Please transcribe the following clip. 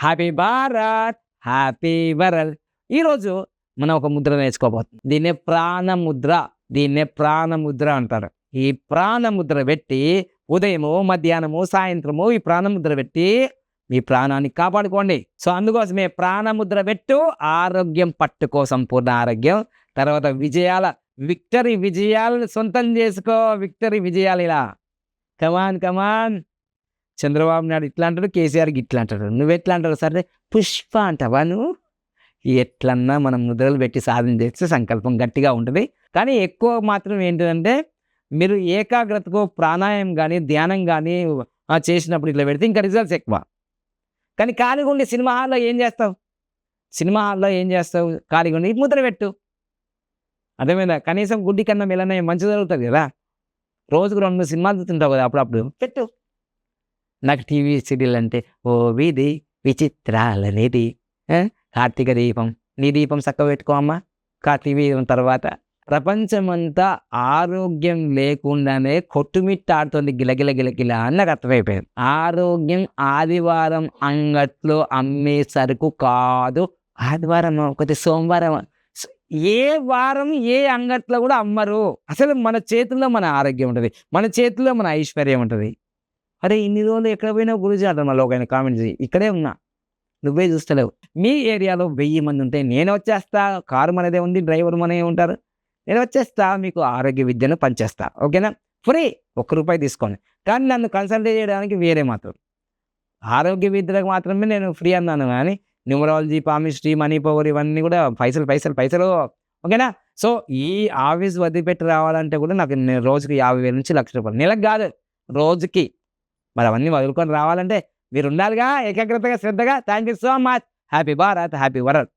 Happy Bharat, happy world. ఈరోజు మనం ఒక ముద్ర నేర్చుకోబోతున్నాం. దీన్నే ప్రాణముద్ర అంటారు. ఈ ప్రాణముద్ర పెట్టి ఉదయము, మధ్యాహ్నము, సాయంత్రము ఈ ప్రాణముద్ర పెట్టి మీ ప్రాణాన్ని కాపాడుకోండి. సో అందుకోసమే ప్రాణముద్ర పెట్టు, ఆరోగ్యం పట్టుకో, సంపూర్ణ ఆరోగ్యం. తర్వాత విజయాలను సొంతం చేసుకో. విజయాలు ఇలా కమాన్. చంద్రబాబు నాయుడు ఇట్లా అంటాడు, కేసీఆర్కి ఇట్లా అంటాడు. నువ్వెట్లా అంటావు? సరే పుష్ప అంటావా నువ్వు? ఎట్లన్నా మనం ముద్రలు పెట్టి సాధన చేస్తే సంకల్పం గట్టిగా ఉంటుంది. కానీ ఎక్కువ మాత్రం ఏంటంటే మీరు ఏకాగ్రతకు ప్రాణాయామం కానీ ధ్యానం కానీ చేసినప్పుడు ఇట్లా పెడితే ఇంకా రిజల్ట్స్ ఎక్కువ. కానీ ఖాళీగా ఉండి సినిమా హాల్లో ఏం చేస్తావు? ఖాళీగా ఉండి ముద్ర పెట్టు. అర్థమైందా? కనీసం గుడ్డి కన్నా మెల్లనే మంచి జరుగుతుంది కదా. రోజుకు 2 సినిమాలు చూస్తుంటావు కదా, అప్పుడప్పుడు పెట్టు. నాకు టీవీ సీరియల్ అంటే ఓ వీధి విచిత్రాల నిధి, కార్తీక దీపం, నీ దీపం చక్క పెట్టుకో అమ్మా. కార్తీక దీపం తర్వాత ప్రపంచమంతా ఆరోగ్యం లేకుండానే కొట్టుమిట్టాడుతుంది గిలగిల అని నాకు అర్థమైపోయింది. ఆరోగ్యం ఆదివారం అంగట్లో అమ్మే సరుకు కాదు. ఆదివారం కొద్ది సోమవారం, ఏ వారం ఏ అంగట్లో కూడా అమ్మరు. అసలు మన చేతుల్లో మన ఆరోగ్యం ఉంటుంది, మన చేతుల్లో మన ఐశ్వర్యం ఉంటుంది. అరే ఇన్ని రోజులు ఎక్కడ పోయినా గురించి అంటారు. మళ్ళీ ఒక కామెంట్ చేయి, ఇక్కడే ఉన్నా, నువ్వే చూస్తలేవు. మీ ఏరియాలో 1000 మంది ఉంటే నేను వచ్చేస్తా. కారు మనదే ఉంది, డ్రైవర్ మనమే ఉంటారు. నేను వచ్చేస్తా, మీకు ఆరోగ్య విద్యను పంచేస్తా. ఓకేనా? ఫ్రీ, ₹1 తీసుకోండి. కానీ నన్ను కన్సల్ట్ చేయడానికి వేరే మాత్రం ఆరోగ్య విద్యలకు మాత్రమే నేను ఫ్రీ అన్నాను. కానీ న్యూమరాలజీ, పామిస్ట్రీ, మనీ పవర్ ఇవన్నీ కూడా పైసలు. ఓకేనా? సో ఈ ఆఫీస్ వదిలిపెట్టి రావాలంటే కూడా నాకు రోజుకి 50,000 నుంచి ₹1,00,000, నెలకు కాదు రోజుకి. మరి అవన్నీ వదులుకొని రావాలంటే మీరు ఉండాలిగా, ఏకాగ్రతగా, శ్రద్ధగా. Thank you so much. Happy Bharat, happy world.